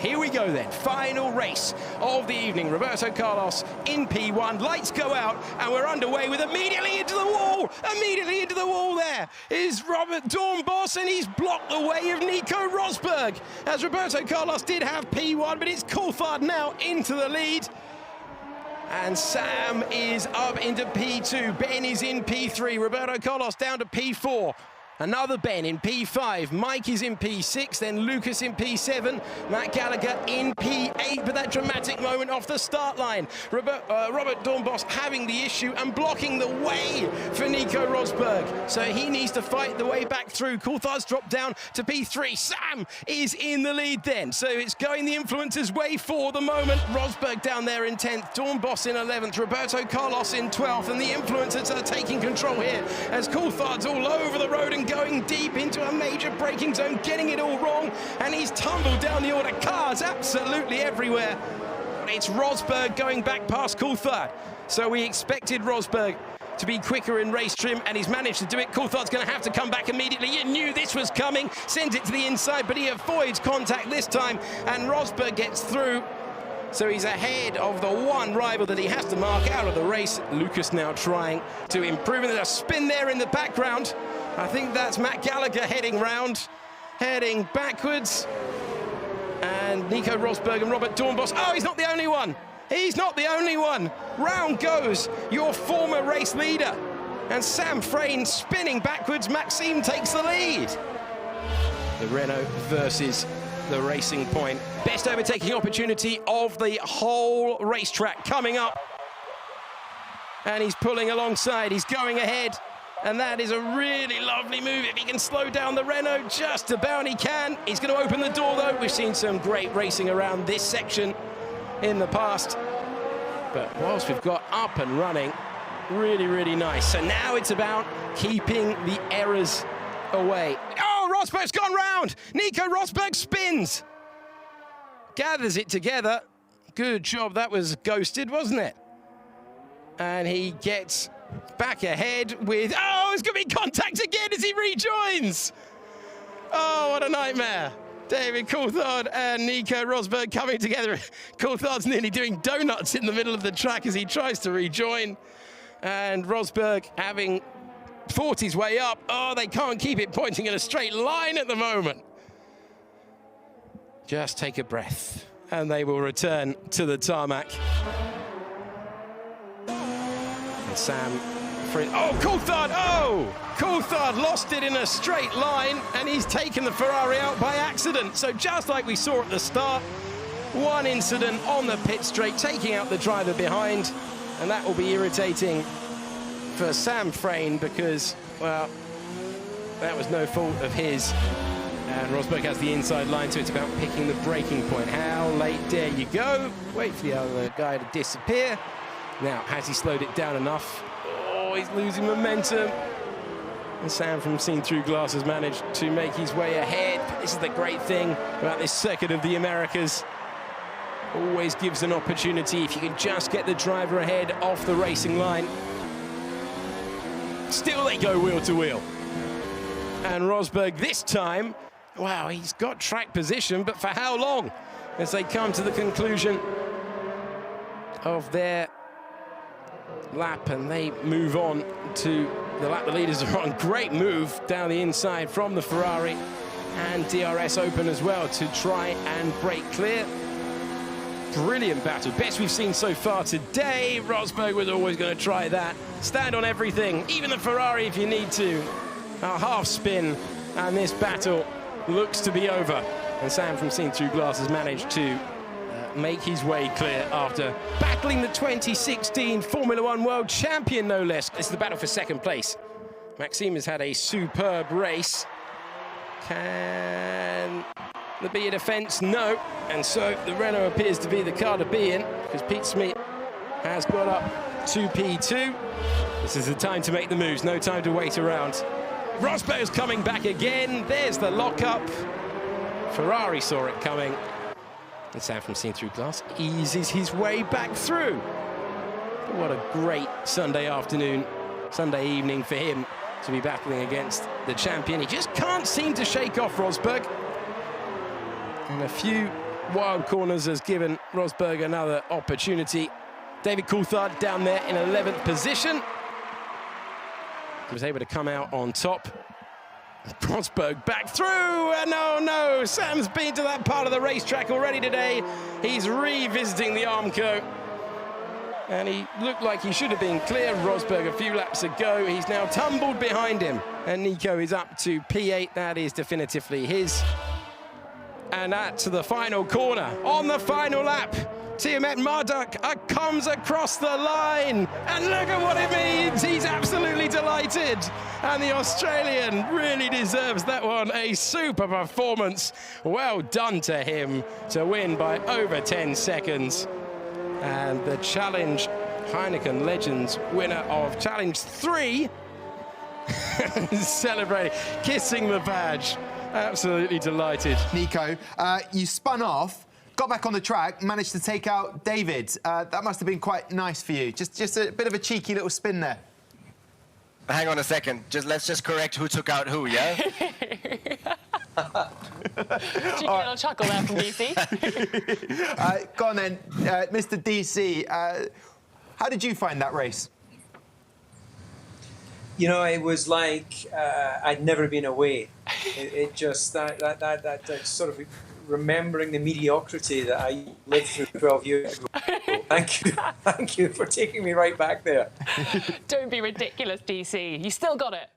Here we go then, final race of the evening. Roberto Carlos in P1, lights go out, and we're underway with immediately into the wall. Immediately into the wall there is Robert Dornbos, and he's blocked the way of Nico Rosberg. As Roberto Carlos did have P1, but it's Coulthard now into the lead. And Sam is up into P2, Ben is in P3, Roberto Carlos down to P4. Another Ben in P5, Mike is in P6, then Lucas in P7, Matt Gallagher in P8, but that dramatic moment off the start line. Robert Dornbos having the issue and blocking the way for Nico Rosberg. So he needs to fight the way back through. Coulthard's dropped down to P3. Sam is in the lead then. So it's going the influencers' way for the moment. Rosberg down there in 10th, Dornbos in 11th, Roberto Carlos in 12th, and the influencers are taking control here as Coulthard's all over the road and going deep into a major braking zone, getting it all wrong, and he's tumbled down the order. Cars absolutely everywhere. It's Rosberg going back past Coulthard. So we expected Rosberg to be quicker in race trim, and he's managed to do it. Coulthard's going to have to come back immediately. You knew this was coming, sent it to the inside, but he avoids contact this time, and Rosberg gets through. So he's ahead of the one rival that he has to mark out of the race. Lucas now trying to improve, and there's a spin there in the background. I think that's Matt Gallagher heading round, heading backwards. And Nico Rosberg and Robert Dornbos. Oh, he's not the only one. He's not the only one. Round goes your former race leader. And Sam Frayne spinning backwards. Maxime takes the lead. The Renault versus the Racing Point. Best overtaking opportunity of the whole racetrack coming up. And he's pulling alongside. He's going ahead. And that is a really lovely move. If he can slow down the Renault, just about he can. He's going to open the door, though. We've seen some great racing around this section in the past. But whilst we've got up and running, really, really nice. So now it's about keeping the errors away. Oh, Rosberg's gone round. Nico Rosberg spins. Gathers it together. Good job. That was ghosted, wasn't it? And he gets back ahead with, oh, it's going to be contact again as he rejoins. Oh, what a nightmare. David Coulthard and Nico Rosberg coming together. Coulthard's nearly doing donuts in the middle of the track as he tries to rejoin. And Rosberg having fought his way up. Oh, they can't keep it pointing in a straight line at the moment. Just take a breath and they will return to the tarmac. Sam, oh, Coulthard, oh! Coulthard lost it in a straight line, and he's taken the Ferrari out by accident. So just like we saw at the start, one incident on the pit straight, taking out the driver behind, and that will be irritating for Sam Frayne because, well, that was no fault of his. And Rosberg has the inside line, so it's about picking the braking point. How late dare you go? Wait for the other guy to disappear. Now, has he slowed it down enough? Oh, he's losing momentum. And Sam from Seen Through Glass has managed to make his way ahead. But this is the great thing about this circuit of the Americas. Always gives an opportunity if you can just get the driver ahead off the racing line. Still they go wheel to wheel. And Rosberg this time, wow, he's got track position, but for how long? As they come to the conclusion of their lap and they move on to the lap the leaders are on. Great move down the inside from the Ferrari, and DRS open as well to try and break clear. Brilliant battle, best we've seen so far today. Rosberg was always going to try that. Stand on everything, even the Ferrari if you need to. A half spin, and this battle looks to be over. And Sam from Seen Through Glass has managed to make his way clear after battling the 2016 Formula One World Champion, no less. This is the battle for second place. Maxime has had a superb race. Can there be a defence? No. And so the Renault appears to be the car to be in, because Pete Smith has got up to P2. This is the time to make the moves, no time to wait around. Rosberg's coming back again. There's the lockup. Ferrari saw it coming. And Sam from Seen Through Glass eases his way back through. But what a great Sunday afternoon, Sunday evening for him to be battling against the champion. He just can't seem to shake off Rosberg. And a few wild corners has given Rosberg another opportunity. David Coulthard down there in 11th position. He was able to come out on top. Rosberg back through, and oh no, Sam's been to that part of the racetrack already today. He's revisiting the Armco. And he looked like he should have been clear Rosberg a few laps ago. He's now tumbled behind him. And Nico is up to P8. That is definitively his. And that's the final corner on the final lap. Tiamat Marduk comes across the line. And look at what it means. He's absolutely delighted. And the Australian really deserves that one. A super performance. Well done to him to win by over 10 seconds. And the challenge, Heineken Legends winner of challenge 3, celebrating, kissing the badge, absolutely delighted. Nico, you spun off, got back on the track, managed to take out David. That must have been quite nice for you. Just a bit of a cheeky little spin there. Hang on a second. Let's just correct who took out who, yeah? Cheeky little chuckle there from DC. Go on then, Mr. DC. How did you find that race? You know, it was like I'd never been away. It just that sort of remembering the mediocrity that I lived through 12 years ago. Thank you for taking me right back there. Don't be ridiculous, DC. You still got it.